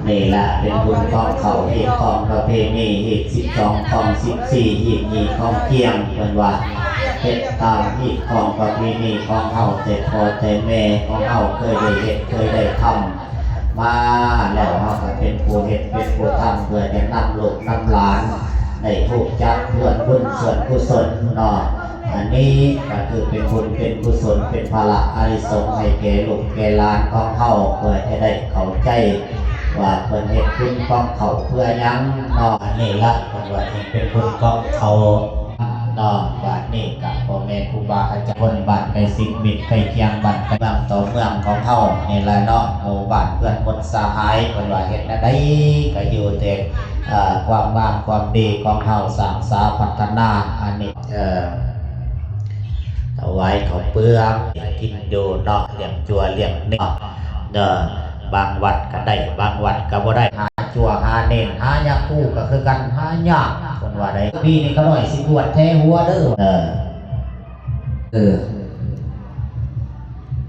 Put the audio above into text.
นี่แหละเป็นบุญของเขาอีกของประเพณีอีก12ของ14อีกมีของเที่ยงเป็นว่าเฮ็ดตามอีกของประเพณีของเฮาแต่พ่อแต่แม่ของเฮาเคยได้เฮ็ดเคยได้ทำมาแล้วเฮาก็เป็นผู้เฮ็ดเป็นผู้ทำเพื่อจะนำลูกนำหลานได้ถูกจักเพื่อนบุญส่วนกุศลเนาะอันนี้ก็คือเป็นบุญเป็นกุศลเป็นภาระอานิสงส์ให้แก่ลูกแก่หลานของเฮาเพื่อจะได้เข้าใจว่าเพิ่นเฮ็ดบุญของเขาเพื่อหยังเนาะอันนี้ละเพิ่นว่าเป็นบุญของเขาเนาะบัดนี้ก็พ่อแม่ครูบาอาจารย์คนบ้านใกล้ชิดมิตรใกล้เคียงบ้านใกล้เมืองต่อเมืองของเฮานี่แหละเนาะหมู่บ้านเพื่อนมนต์สหายเพิ่นว่าเฮ็ดแนวใดก็อยู่แต่ความงามความดีของเฮาสร้างสรรค์พัฒนาอันนี้เอาไว้เขาเปลือกกินอยู่เนาะเลี้ยงจัวเลี้ยงเนื้อบางวัดก็ได้บางวัดก็บ่ได้หาจัวหาเน้นหายาคู่ก็คือกันหายากคนว่าได้ปีนี้ก็หน่อยสิบวชแท้หัวเด้อ